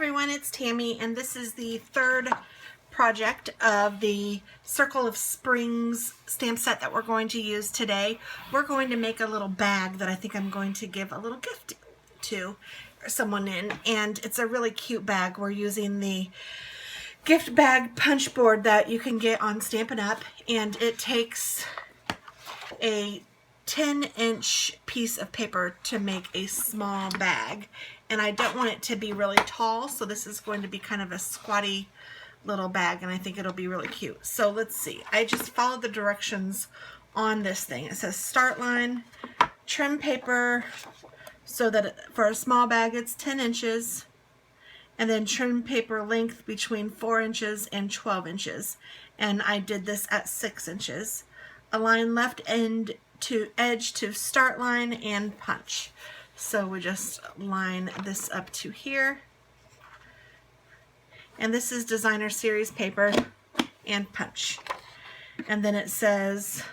everyone, it's Tammy, and this is the third project of the Circle of Springs stamp set that we're going to use today. We're going to make a little bag that I think I'm going to give a little gift to someone in, and it's a really cute bag. We're using the gift bag punch board that you can get on Stampin' Up, and it takes a 10-inch piece of paper to make a small bag, and I don't want it to be really tall, so this is going to be kind of a squatty little bag, and I think it'll be really cute. So let's see. I just followed the directions on this thing. It says start line, trim paper, so that for a small bag it's 10 inches, and then trim paper length between 4 inches and 12 inches, and I did this at 6 inches. Align left end to edge to start line and punch. So we just line this up to here. And this is designer series paper and punch. And then it says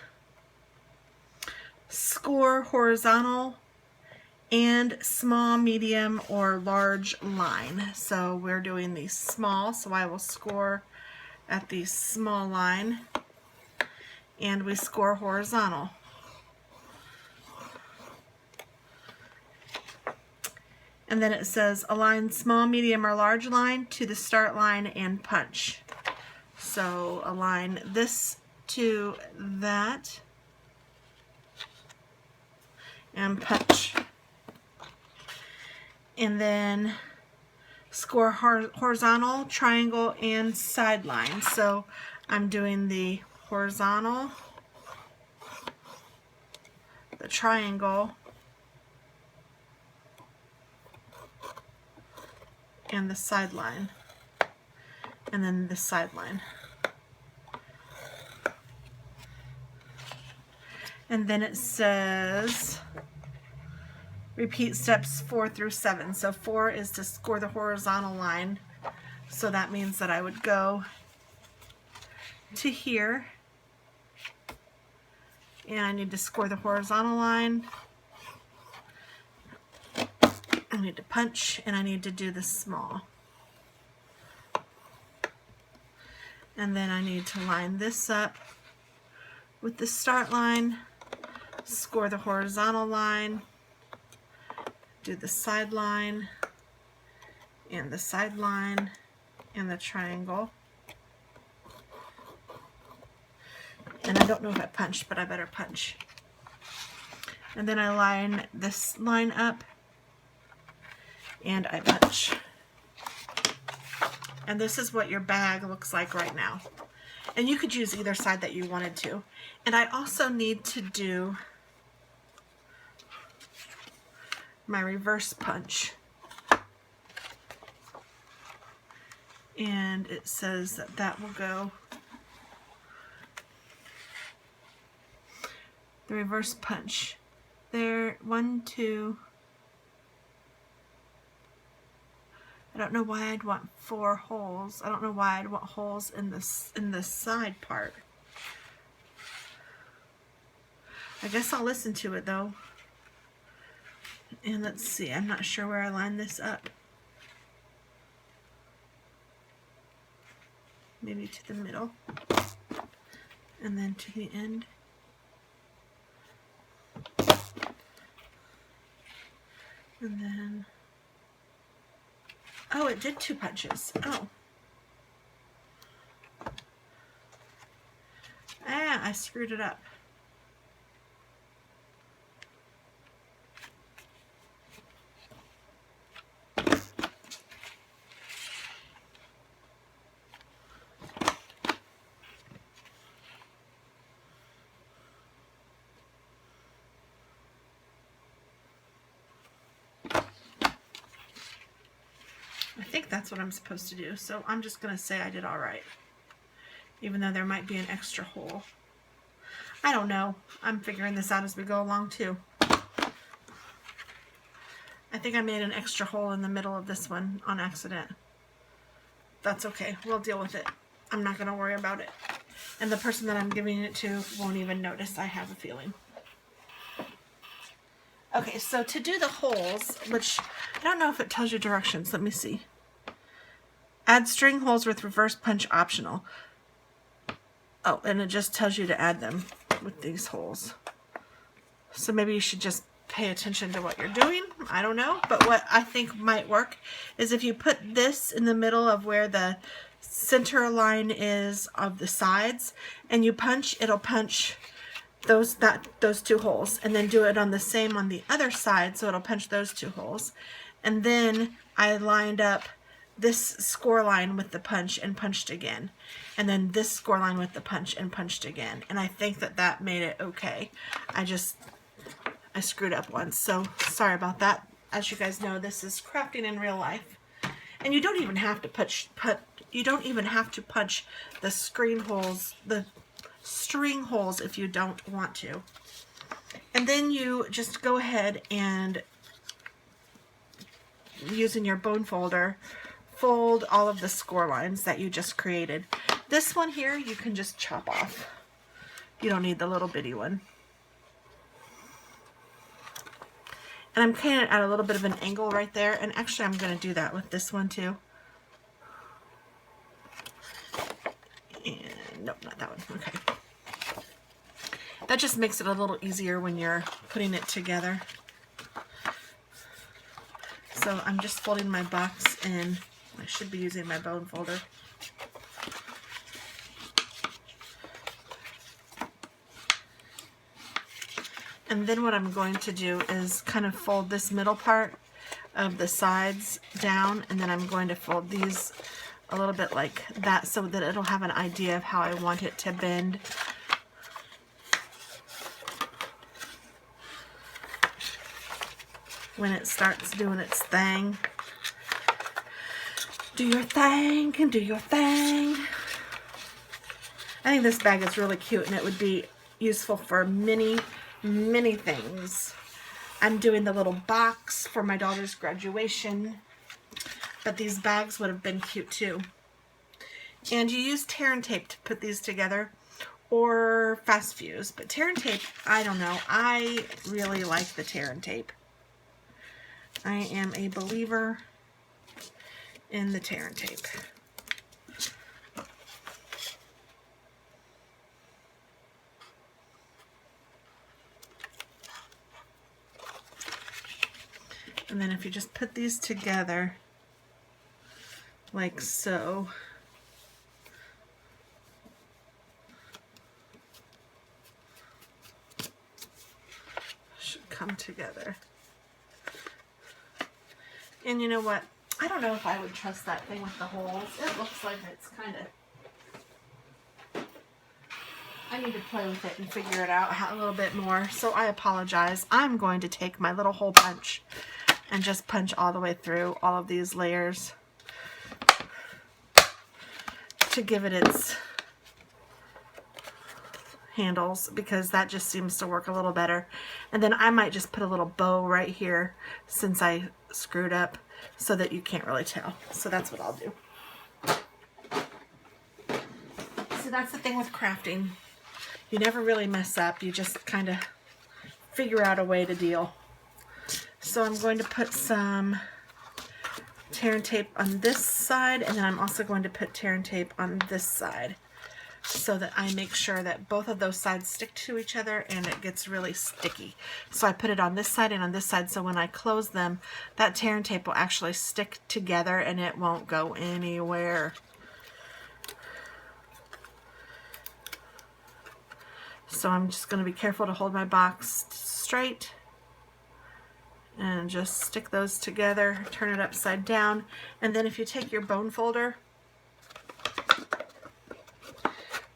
score horizontal and small, medium, or large line. So we're doing the small, so I will score at the small line, and we score horizontal. And then it says align small, medium, or large line to the start line and punch. So align this to that and punch. And then score horizontal, triangle, and side line. So I'm doing the horizontal, the triangle, and the side line, and then the side line. And then it says repeat steps 4 through 7. So 4 is to score the horizontal line, so that means that I would go to here, and I need to score the horizontal line. I need to punch, and I need to do the small. And then I need to line this up with the start line, score the horizontal line, do the side line, and the side line, and the triangle. And I don't know if I punched, but I better punch. And then I line this line up, and I punch. And this is what your bag looks like right now. And you could use either side that you wanted to. And I also need to do my reverse punch. And it says that that will go, the reverse punch there, 1, 2. I don't know why I'd want 4 holes. I don't know why I'd want holes in this side part. I guess I'll listen to it though. And let's see, I'm not sure where I line this up. Maybe to the middle. And then to the end. And then, oh, it did 2 punches. Oh. Ah, I screwed it up. I think that's what I'm supposed to do, so I'm just going to say I did all right, even though there might be an extra hole. I don't know. I'm figuring this out as we go along too. I think I made an extra hole in the middle of this one on accident. That's okay. We'll deal with it. I'm not going to worry about it. And the person that I'm giving it to won't even notice, I have a feeling. Okay, so to do the holes, which I don't know if it tells you directions. Let me see. Add string holes with reverse punch optional. Oh, and it just tells you to add them with these holes. So maybe you should just pay attention to what you're doing. I don't know, but what I think might work is if you put this in the middle of where the center line is of the sides and you punch, it'll punch those two holes, and then do it on the same on the other side, so it'll punch those two holes. And then I lined up this score line with the punch and punched again, and then this score line with the punch and punched again, and I think that that made it okay. I screwed up once, so sorry about that. As you guys know, this is crafting in real life, and you don't even have to punch the string holes if you don't want to. And then you just go ahead and, using your bone folder, fold all of the score lines that you just created. This one here you can just chop off. You don't need the little bitty one. And I'm kind of at a little bit of an angle right there, and actually I'm going to do that with this one too. And nope, not that one. Okay. That just makes it a little easier when you're putting it together. So I'm just folding my box in. I should be using my bone folder. And then what I'm going to do is kind of fold this middle part of the sides down, and then I'm going to fold these a little bit like that so that it'll have an idea of how I want it to bend. When it starts doing its thing. Do your thing and do your thing. I think this bag is really cute, and it would be useful for many things. I'm doing the little box for my daughter's graduation, but these bags would have been cute too. And you use tear and tape to put these together, or fast fuse, but tear and tape, I don't know. I really like the tear and tape. I am a believer in the tear and tape. And then if you just put these together like so, should come together. And you know what? I don't know if I would trust that thing with the holes. It looks like it's kind of... I need to play with it and figure it out a little bit more. So I apologize. I'm going to take my little hole punch and just punch all the way through all of these layers to give it its handles, because that just seems to work a little better. And then I might just put a little bow right here since I screwed up, so that you can't really tell. So that's what I'll do. So that's the thing with crafting. You never really mess up. You just kind of figure out a way to deal. So I'm going to put some tear and tape on this side, and then I'm also going to put tear and tape on this side, so that I make sure that both of those sides stick to each other and it gets really sticky. So I put it on this side and on this side, so when I close them, that tear and tape will actually stick together and it won't go anywhere. So I'm just going to be careful to hold my box straight and just stick those together, turn it upside down, and then if you take your bone folder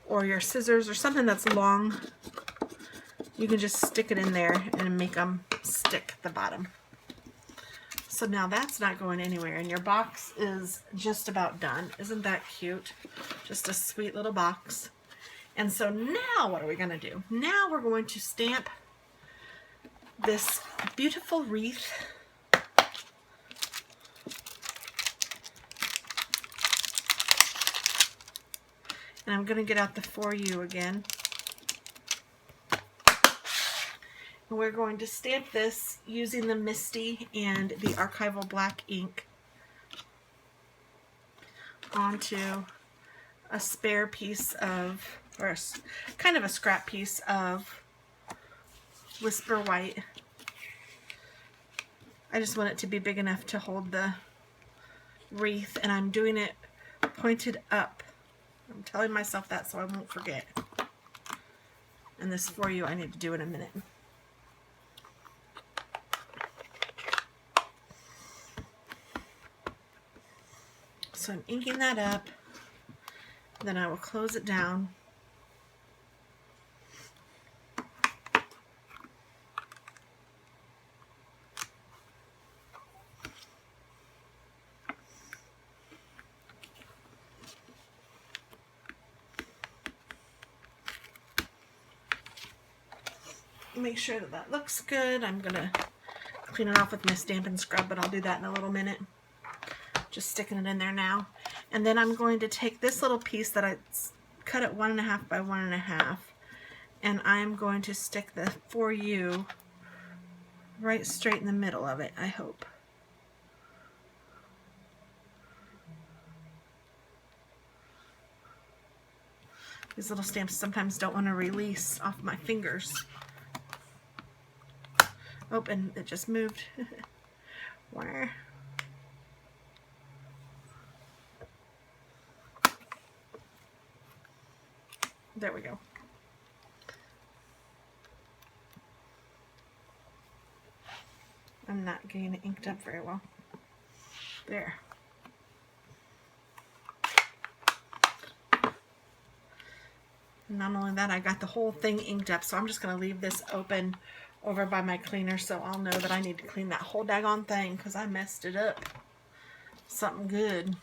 or your scissors or something that's long, you can just stick it in there and make them stick at the bottom. So now that's not going anywhere, and your box is just about done. Isn't that cute? Just a sweet little box. And so now what are we going to do? Now we're going to stamp this beautiful wreath. And I'm going to get out the For You again. And we're going to stamp this using the Misty and the Archival Black ink onto a spare piece of, or kind of a scrap piece of Whisper White. I just want it to be big enough to hold the wreath, and I'm doing it pointed up. I'm telling myself that so I won't forget. And this for you I need to do in a minute. So I'm inking that up, then I will close it down. Make sure that that looks good. I'm going to clean it off with my Stampin' scrub, but I'll do that in a little minute. Just sticking it in there now. And then I'm going to take this little piece that I cut at 1.5 by 1.5, and I'm going to stick the For You right straight in the middle of it, I hope. These little stamps sometimes don't want to release off my fingers. Oh, and it just moved. Where? There we go. I'm not getting it inked up very well. There. And not only that, I got the whole thing inked up, so I'm just going to leave this open over by my cleaner so I'll know that I need to clean that whole daggone thing because I messed it up. Something good.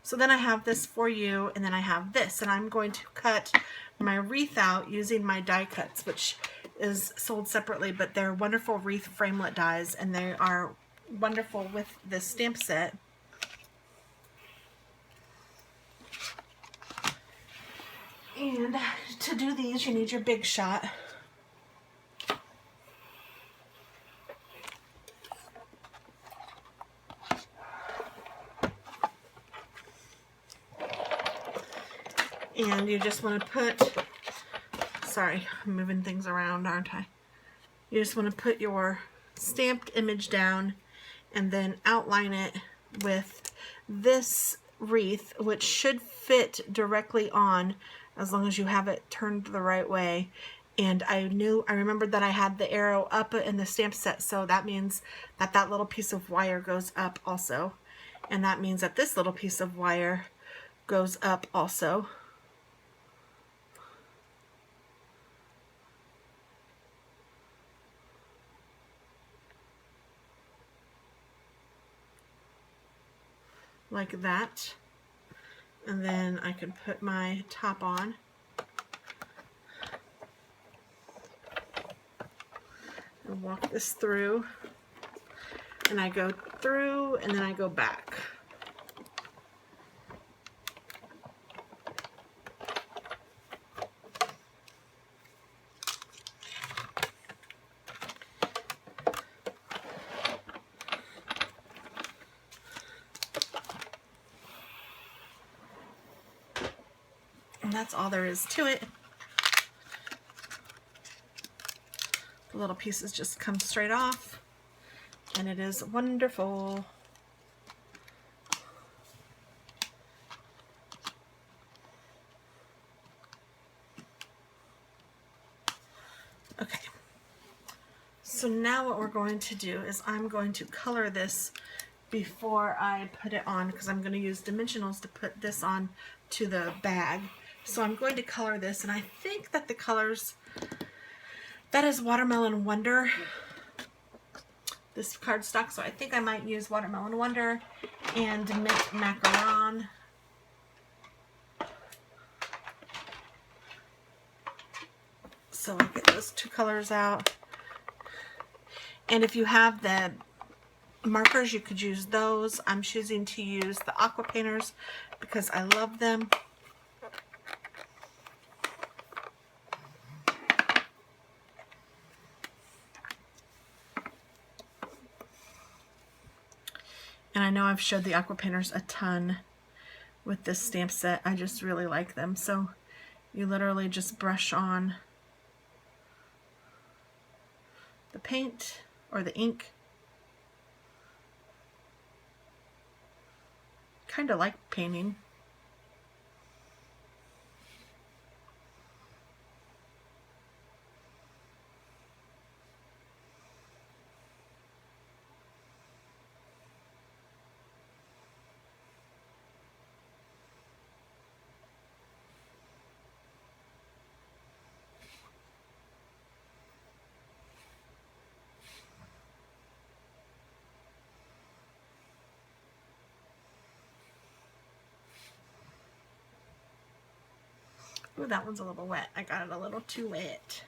So then I have this For You, and then I have this, and I'm going to cut my wreath out using my die cuts, which is sold separately, but they're wonderful wreath framelit dies, and they are wonderful with this stamp set. And to do these, you need your Big Shot. And you just want to put, sorry, I'm moving things around, aren't I? You just want to put your stamped image down and then outline it with this wreath, which should fit directly on as long as you have it turned the right way. And I remembered that I had the arrow up in the stamp set, so that means that that little piece of wire goes up also. And that means that this little piece of wire goes up also. Like that. And then I can put my top on. And walk this through. And I go through and then I go back. And that's all there is to it. The little pieces just come straight off, and it is wonderful. Okay, so now what we're going to do is I'm going to color this before I put it on, because I'm going to use dimensionals to put this on to the bag. So I'm going to color this, and I think that the colors, that is Watermelon Wonder, this cardstock, so I think I might use Watermelon Wonder and Mint Macaron. So I'll get those two colors out. And if you have the markers, you could use those. I'm choosing to use the Aqua Painters because I love them. And I know I've showed the Aqua Painters a ton, with this stamp set. I just really like them. So you literally just brush on the paint or the ink. Kind of like painting. Ooh, that one's a little wet. I got it a little too wet.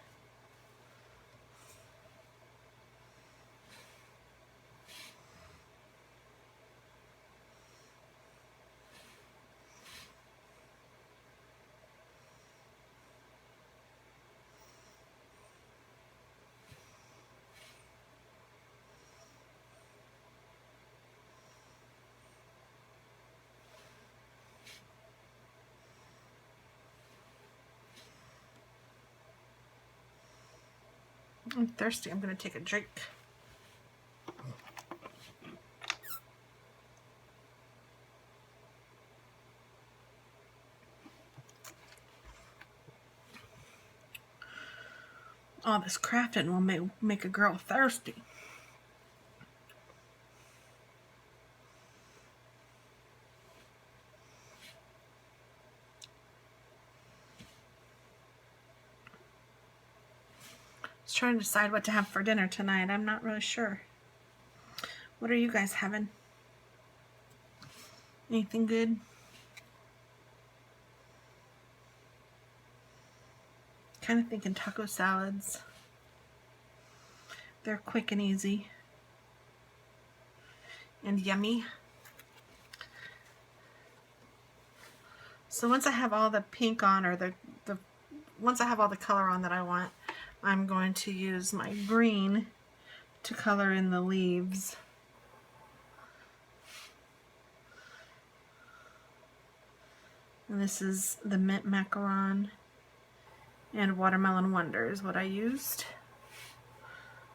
I'm thirsty. I'm going to take a drink. All this crafting will make a girl thirsty. I was trying to decide what to have for dinner tonight. I'm not really sure. What are you guys having? Anything good? Kind of thinking taco salads. They're quick and easy. And yummy. So once I have all the pink on, or once I have all the color on that I want, I'm going to use my green to color in the leaves. And this is the mint macaron and watermelon wonder is what I used.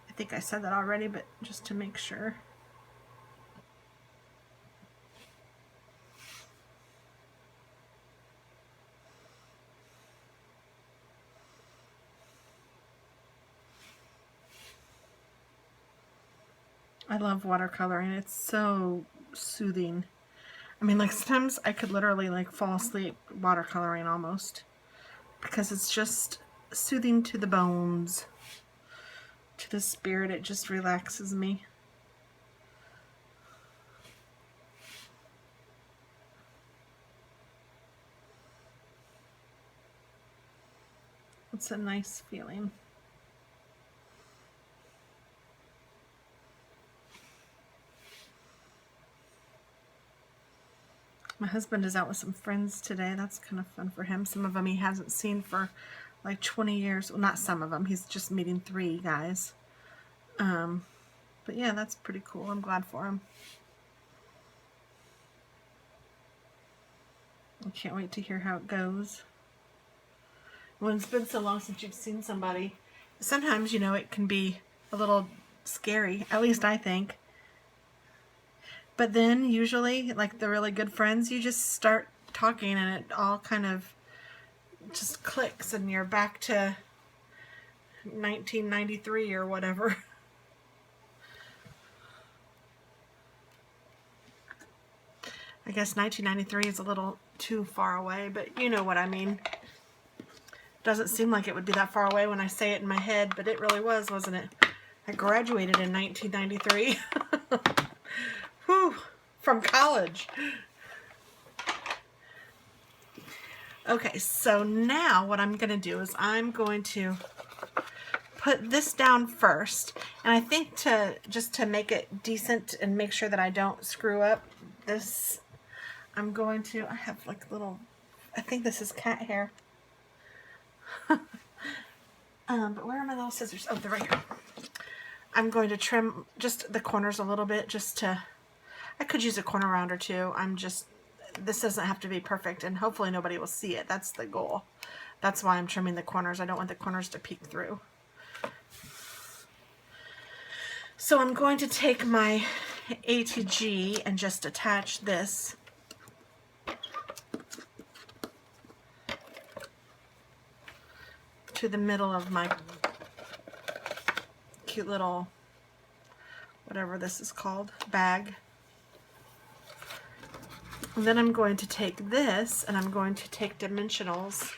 I think I said that already, but just to make sure. I love watercoloring. It's so soothing. I mean, like sometimes I could literally like fall asleep watercoloring almost, because it's just soothing to the bones, to the spirit. It just relaxes me. It's a nice feeling. My husband is out with some friends today. That's kind of fun for him. Some of them he hasn't seen for like 20 years. Well, not some of them. He's just meeting 3 guys. But yeah, that's pretty cool. I'm glad for him. I can't wait to hear how it goes. When it's been so long since you've seen somebody, sometimes, you know, it can be a little scary. At least I think. But then usually, like the really good friends, you just start talking and it all kind of just clicks and you're back to 1993 or whatever. I guess 1993 is a little too far away, but you know what I mean. Doesn't seem like it would be that far away when I say it in my head, but it really was, wasn't it? I graduated in 1993. Whew, from college. Okay, so now what I'm going to do is I'm going to put this down first. And I think just to make it decent and make sure that I don't screw up this, I'm going to, I have like little, I think this is cat hair. But where are my little scissors? Oh, they're right here. I'm going to trim just the corners a little bit, just to, I could use a corner round or two. this doesn't have to be perfect, and hopefully nobody will see it. That's the goal. That's why I'm trimming the corners. I don't want the corners to peek through. So I'm going to take my ATG and just attach this to the middle of my cute little, whatever this is called, bag. And then I'm going to take this and I'm going to take dimensionals,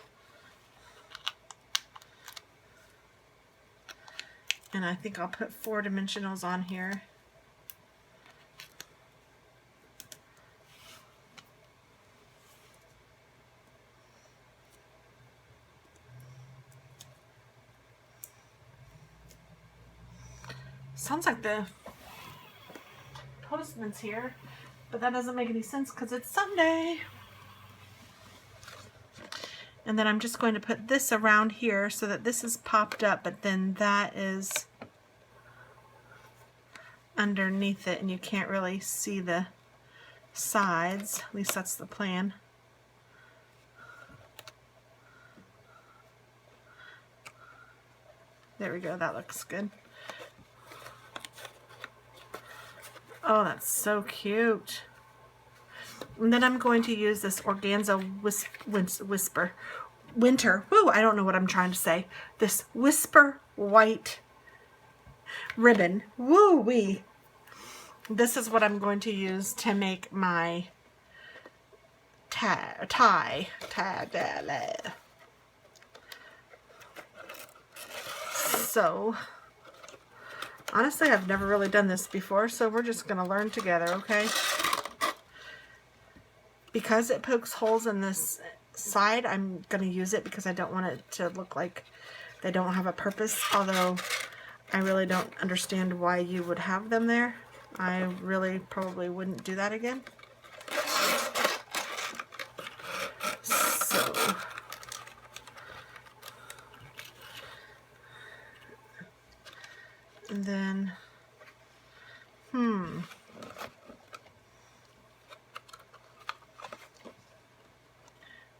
and I think I'll put 4 dimensionals on here. Sounds like the postman's here, but that doesn't make any sense because it's Sunday. And then I'm just going to put this around here so that this is popped up, but then that is underneath it and you can't really see the sides. At least that's the plan. There we go, that looks good. Oh, that's so cute. And then I'm going to use this organza winter. Woo, I don't know what I'm trying to say. This whisper white ribbon. Woo wee. This is what I'm going to use to make my tie. So, honestly, I've never really done this before, so we're just going to learn together, okay? Because it pokes holes in this side, I'm going to use it because I don't want it to look like they don't have a purpose, although I really don't understand why you would have them there. I really probably wouldn't do that again. So, and then,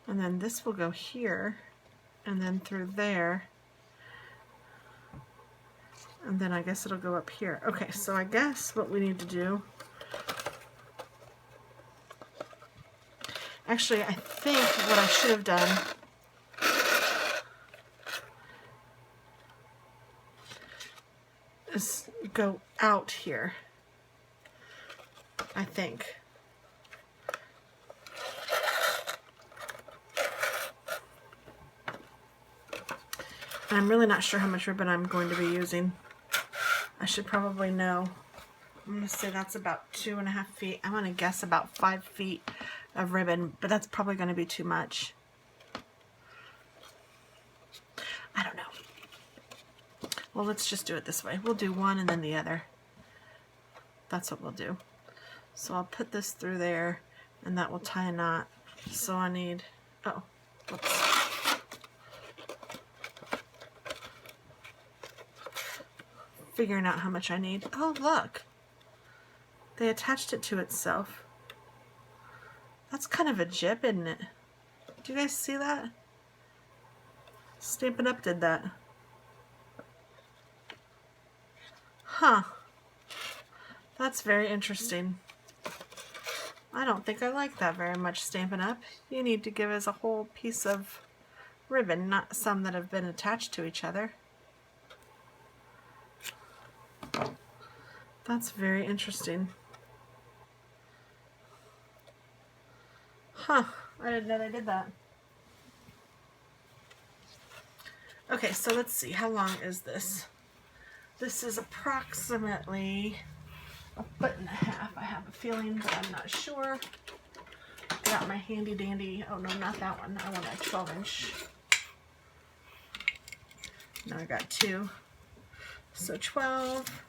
and then this will go here, and then through there, and then I guess it'll go up here. Okay, so I guess what we need to do, actually I think what I should have done is go out here, I think. And I'm really not sure how much ribbon I'm going to be using. I should probably know. I'm going to say that's about 2.5 feet. I'm going to guess about 5 feet of ribbon, but that's probably going to be too much. I don't know. Well, let's just do it this way. We'll do one and then the other. That's what we'll do. So I'll put this through there, and that will tie a knot. So I need, oh, whoops. Figuring out how much I need. Oh, look. They attached it to itself. That's kind of a jip, isn't it? Do you guys see that? Stampin' Up! Did that. Huh. That's very interesting. I don't think I like that very much, Stampin' Up! You need to give us a whole piece of ribbon, not some that have been attached to each other. That's very interesting. Huh, I didn't know they did that. Okay, so let's see, how long is this? This is approximately 1.5 feet. I have a feeling, but I'm not sure. I got my handy dandy, oh no, not that one. I want a 12-inch. Now I got 2. So 12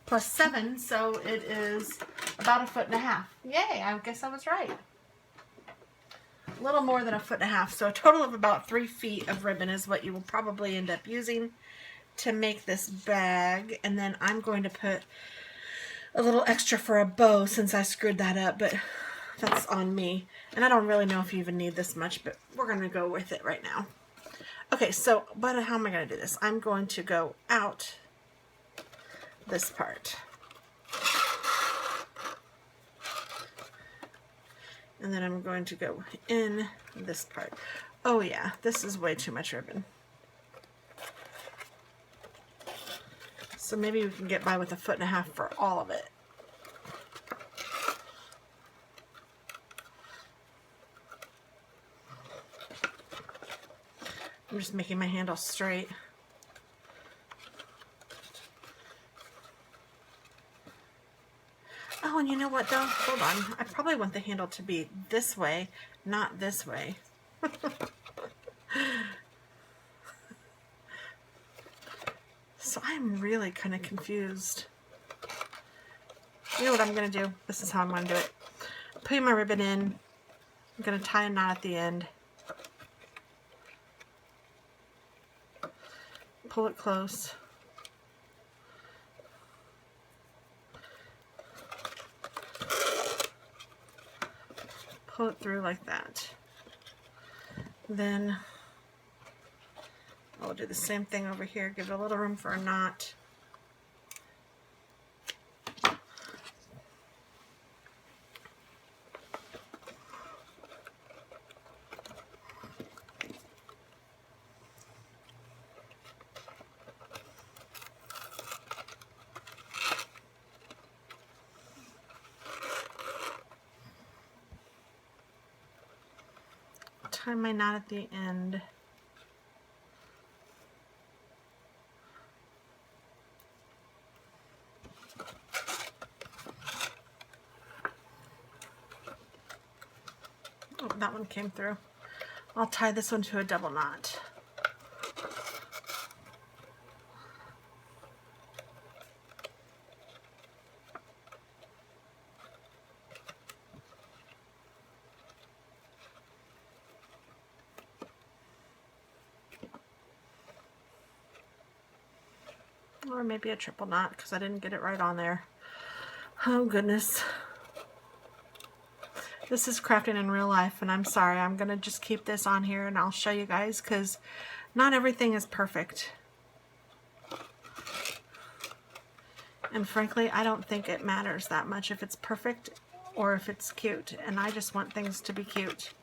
plus 7, so it is about 1.5 feet. Yay, I guess I was right. A little more than 1.5 feet, so a total of about 3 feet of ribbon is what you will probably end up using to make this bag. And then I'm going to put a little extra for a bow since I screwed that up, but that's on me. And I don't really know if you even need this much, but we're going to go with it right now. Okay, so, but how am I going to do this? I'm going to go out this part. And then I'm going to go in this part. Oh yeah, this is way too much ribbon. So maybe we can get by with 1.5 feet for all of it. I'm just making my handle straight. Oh, and you know what though? Hold on. I probably want the handle to be this way, not this way. So I'm really kind of confused. You know what I'm going to do? This is how I'm going to do it. Putting my ribbon in. I'm going to tie a knot at the end. Pull it close. Pull it through like that. Then I'll do the same thing over here. Give it a little room for a knot. Tie my knot at the end. Oh, that one came through. I'll tie this one to a double knot. Or maybe a triple knot because I didn't get it right on there. Oh goodness. This is crafting in real life, and I'm sorry. I'm going to just keep this on here and I'll show you guys because not everything is perfect. And frankly, I don't think it matters that much if it's perfect or if it's cute. And I just want things to be cute.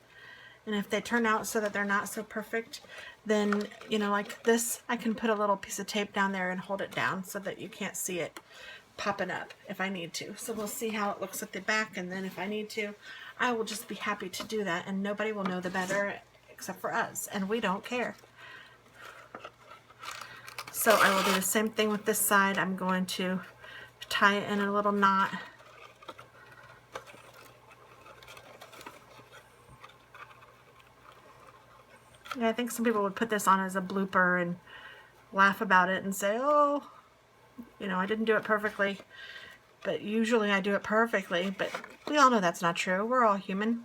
And if they turn out so that they're not so perfect, then, you know, like this, I can put a little piece of tape down there and hold it down so that you can't see it popping up if I need to. So we'll see how it looks at the back, and then if I need to, I will just be happy to do that, and nobody will know the better except for us, and we don't care. So I will do the same thing with this side. I'm going to tie it in a little knot. Yeah, I think some people would put this on as a blooper and laugh about it and say, oh, you know, I didn't do it perfectly. But usually I do it perfectly, but we all know that's not true. We're all human.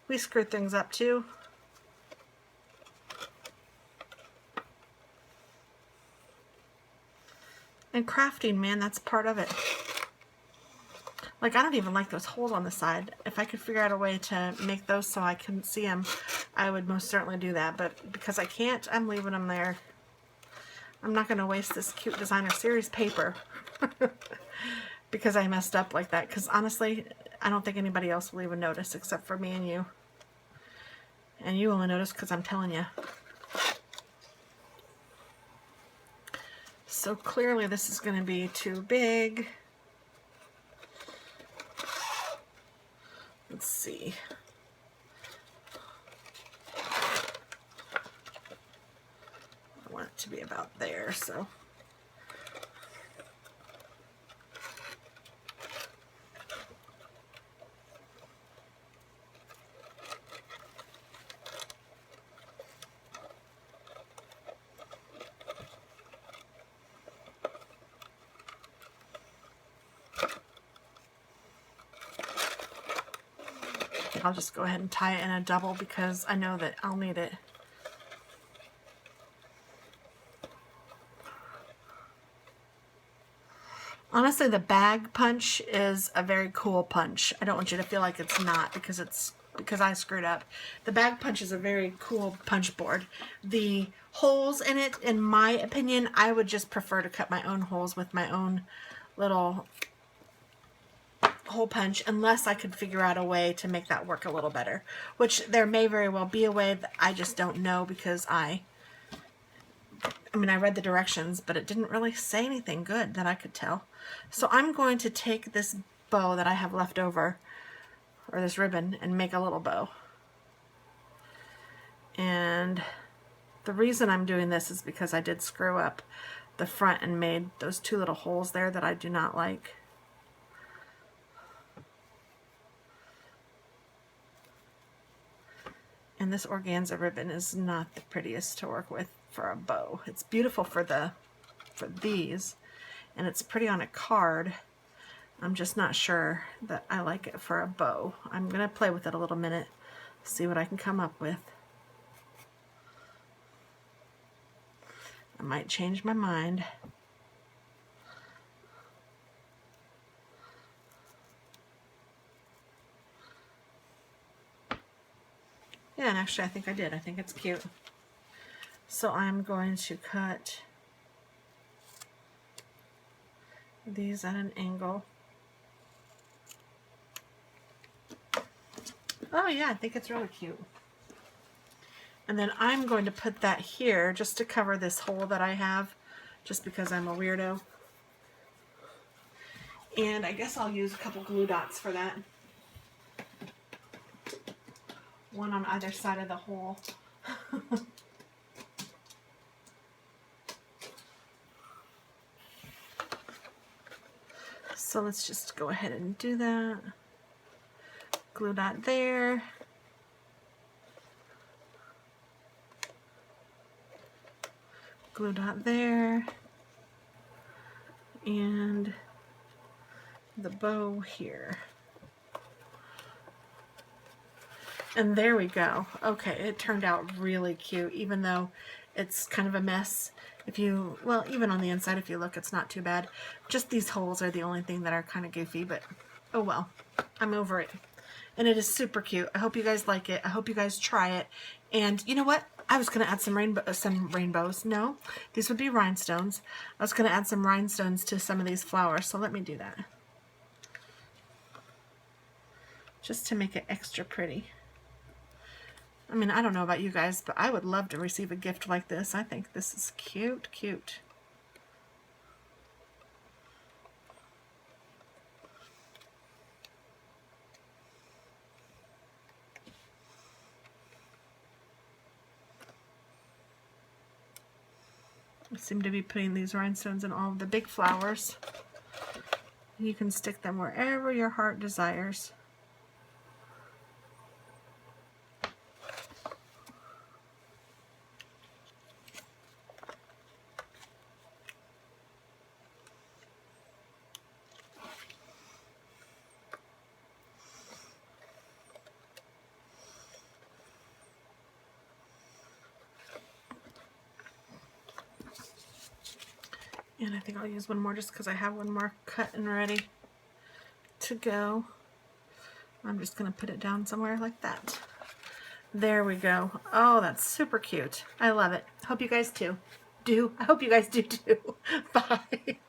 We screw things up too. And crafting, man, that's part of it. Like, I don't even like those holes on the side. If I could figure out a way to make those so I couldn't see them, I would most certainly do that. But because I can't, I'm leaving them there. I'm not going to waste this cute designer series paper because I messed up like that. Because honestly, I don't think anybody else will even notice except for me and you. And you only notice because I'm telling you. So clearly this is going to be too big. Let's see. I want it to be about there, so. I'll just go ahead and tie it in a double because I know that I'll need it. Honestly, the bag punch is a very cool punch. I don't want you to feel like it's not because I screwed up. The bag punch is a very cool punch board. The holes in it, in my opinion, I would just prefer to cut my own holes with my own little hole punch, unless I could figure out a way to make that work a little better, which there may very well be a way that I just don't know, because I mean, I read the directions, but it didn't really say anything good that I could tell. So I'm going to take this bow that I have left over, or this ribbon, and make a little bow. And the reason I'm doing this is because I did screw up the front and made those two little holes there that I do not like. And this organza ribbon is not the prettiest to work with for a bow. It's beautiful for these, and it's pretty on a card. I'm just not sure that I like it for a bow. I'm gonna play with it a little minute, see what I can come up with. I might change my mind. Yeah, and actually I think I did. I think it's cute. So I'm going to cut these at an angle. Oh yeah, I think it's really cute. And then I'm going to put that here just to cover this hole that I have, just because I'm a weirdo. And I guess I'll use a couple glue dots for that. One on either side of the hole. So let's just go ahead and do that. Glue dot there. Glue dot there. And the bow here. And there we go. Okay, it turned out really cute, even though it's kind of a mess. If you, well, even on the inside, if you look, it's not too bad. Just these holes are the only thing that are kind of goofy, but oh well, I'm over it. And it is super cute. I hope you guys like it. I hope you guys try it. And you know what? I was going to add some rainbows. No, these would be rhinestones. I was going to add some rhinestones to some of these flowers, so let me do that. Just to make it extra pretty. I mean, I don't know about you guys, but I would love to receive a gift like this. I think this is cute, cute. I seem to be putting these rhinestones in all of the big flowers. You can stick them wherever your heart desires. And I think I'll use one more just because I have one more cut and ready to go. I'm just going to put it down somewhere like that. There we go. Oh, that's super cute. I love it. Hope you guys too. I hope you guys do too. Bye.